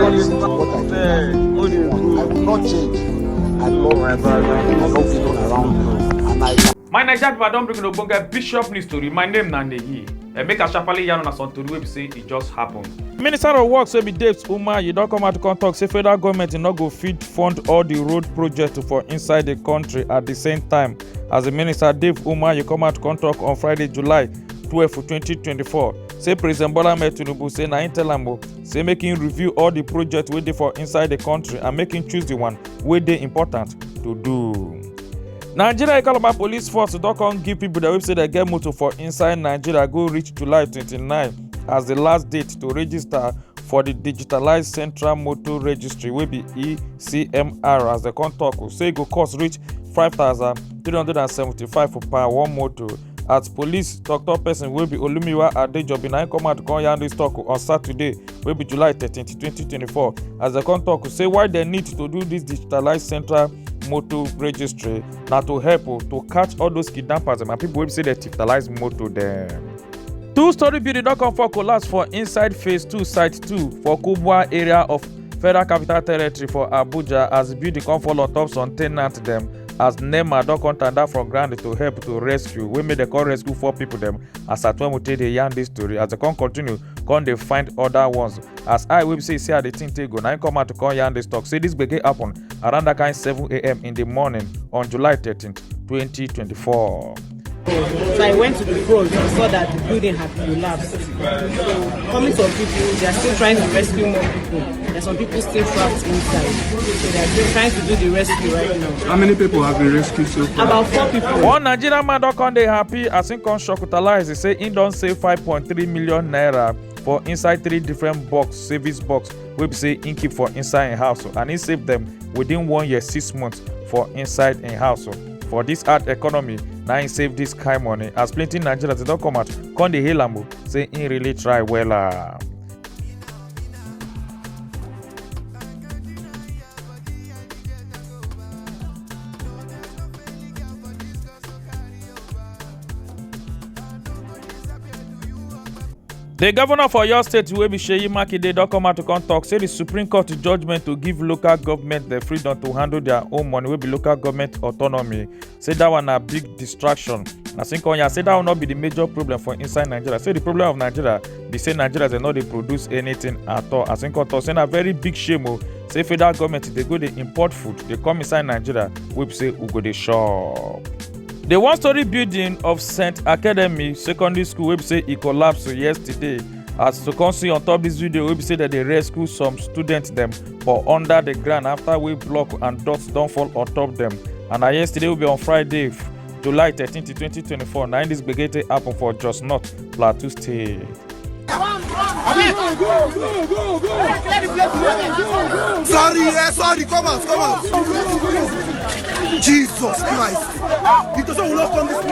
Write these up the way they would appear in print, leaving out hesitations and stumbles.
not listen to what I do. I will not change. I love people around me. And I my Nigeria people don't bring no bonga Bishop news story. My name na Neyi. Make a sharply yarn on some story wey be say it just happened. Minister of Works wey be Dave Umar, you don't come out to come talk say federal government no go fit fund all the road projects for inside the country at the same time. As the minister Dave Umar, you come out to come talk on Friday, July 12, 2024. Say President Bola Ahmed Tinubu say na him tell am say make him review all the projects wey dey for inside the country and make him choose the one wey dey important to do. Nigeria Ekalaba police force don come give people the website they get motor for inside Nigeria go reach July 29 as the last date to register for the digitalized central motor registry wey be e-CMR. As the come talk say e go cost reach 5,375 per one motor. As police talk person wey be Olumiwa Adejobi na come out come yarn this talk on Saturday wey be July 13, 2024. As the come talk say why they need to do this digitalized central motor registry na to help to catch all those kidnappers and people wey say they digitalize motor dem. Two-story building don come for collapse for inside phase 2 site 2 for Kubwa area of Federal Capital Territory for Abuja as the building come fall on top some ten ants dem. As NEMA don come tanda from ground to help to rescue wey make dem come rescue 4 people dem as at when we take dey yarn this story as dem come continue come dey find other ones. As I wey be say see how the thing take go na him come out to come yarn this talk say this gbege happen around that kind 7 a.m. in the morning on July 13, 2024. So I went to the front and saw that the building had collapsed. So coming some people, they are still trying to rescue more people. There's some people still trapped inside. So they are still trying to do the rescue right now. How many people have been rescued so far? About 4 people. One Nigerian man don come dey happy as him come shock utilize. He say he don save 5.3 million naira for inside 3 different box, savings box wey be say he keep for inside him house. And he save them within 1 year 6 months for inside him house. For this hard economy, now he save this kind money as plenty Nigerians don't come out come dey hail am say he really try well. The governor for your state wey be Seyi Makinde don come out to come talk say the Supreme Court judgment to give local government the freedom to handle their own money wey be local government autonomy. Say that one na big distraction. As him come here say that will not be the major problem for inside Nigeria. Say the problem of Nigeria be say Nigerians dey no dey produce anything at all. As him come talk say na very big shame o. Say federal government dey go dey import food dey come inside Nigeria wey be say we go dey shop. The one-story building of St. Academy Secondary School wey be say e collapse yesterday. As to come see on top this video wey be say that they rescue some students them for under the ground after we block and dust don fall on top them. And yesterday will be on Friday, July 13, 2024. Now this gbege happen for Jos North, Plateau State. Sorry, come out. Jesus Christ. Because I will not come this way.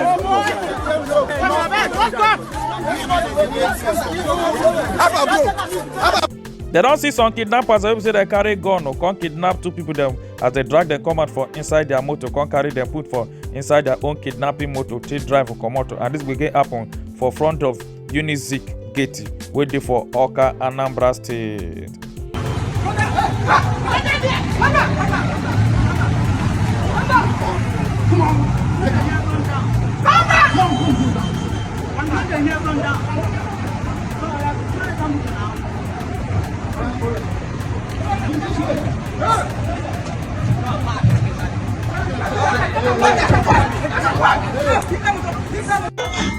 They don't see some kidnappers wey say they carry gun or come kidnap 2 people them as they drag them come out for inside their motor, come carry them put for inside their own kidnapping motor, take drive for comot. And this gbege happen for front of Unizik Gate wey dey for Awka, Anambra State.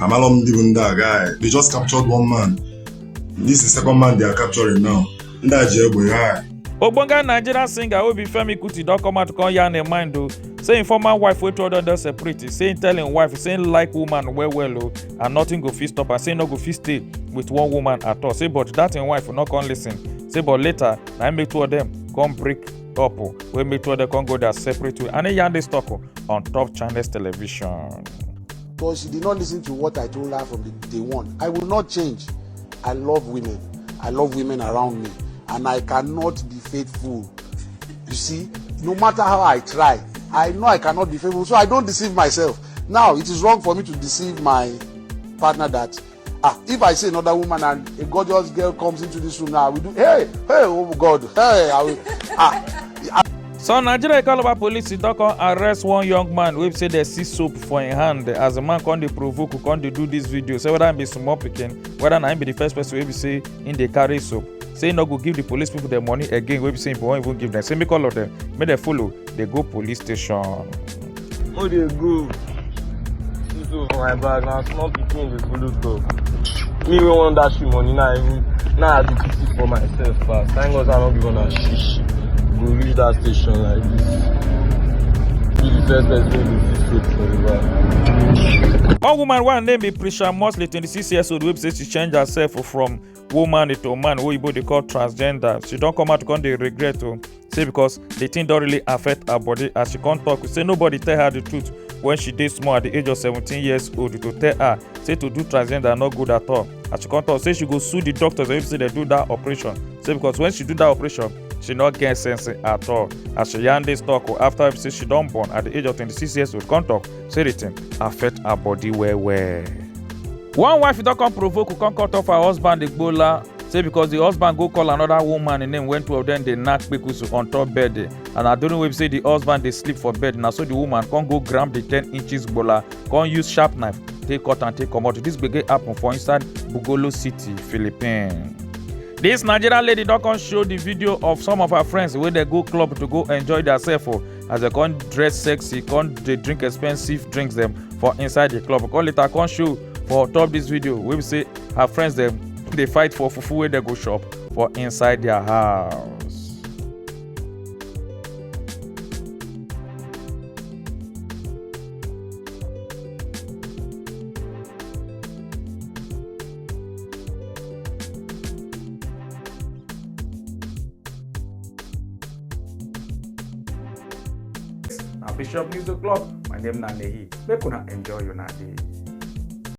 Amalom Dibunda guy, they just captured 1 man. This is the 2nd man they are capturing now. Ogbonga Nigerian singer wey be Femi Kuti don come out to come yarn im mind o. Say im former wife wey told them separate. Say im tell im wife say im like woman well o, and nothing go fit stop am. Say no go fit stay with one woman at all. Say but that im wife no come listen. Say but later na im make 2 of them come break up o. Wey make 2 of them come go their separate way. And he yarn this talk on Top Channels Television. because she did not listen to what I told her from the day one. I will not change. I love women. I love women around me. And I cannot be faithful. You see, no matter how I try, I know I cannot be faithful. So I don't deceive myself. Now, it is wrong for me to deceive my partner that If I see another woman and a gorgeous girl comes into this room now, we do, hey, oh God, hey, I will, So Nigeria Calabar police don come arrest one young man wey say they see soap for him hand as the man come dey provoke, come dey do this video. Say whether him be small pikin, whether na him be the first person wey be say him dey carry soap. Say he no go give the police people their money again, wey be say he won't even give them. Say make all of them, make they follow, they go police station. Oh, they go. See soap for my bag, now small pikin dey follow talk. Me wey wan dash you money now I do pity for myself fast. Thank God I don't give una shish. Go reach that station like this. Be the first person to see soap for the bag. One woman, one name be Prisha Mosley, 26 years old, wey say she change herself from woman to man, wey they call transgender. She don't come out to come dey regret to say because the thing don't really affect her body. As she can't talk, say nobody tell her the truth when she dey small at the age of 17 years old to tell her say to do transgender not good at all. As she can't talk, say she go sue the doctors if say they do that operation. Say because when she do that operation, she not get sense at all. As she yarn this talk after say she don't born at the age of 26 years old, can't talk, say the thing affect her body well. One wife don't come provoke, come cut off her husband Igbola. Say because the husband go call another woman and then when two of them they knock Pekusu on top bed. And I don't know if say the husband they sleep for bed. Now so the woman can't go grab the 10 inches Igbola, can't use sharp knife, take cut and take come out. This big happen for inside Bugolo City, Philippines. This Nigerian lady don't come show the video of some of her friends where they go club to go enjoy themselves as they can't dress sexy, they drink expensive drinks them for inside the club. Call later can't show for top this video where we say her friends them they fight for fufu where they go shop for inside their house. Now Bishop News O'Clock, my name is Nehi. Make una enjoy your day.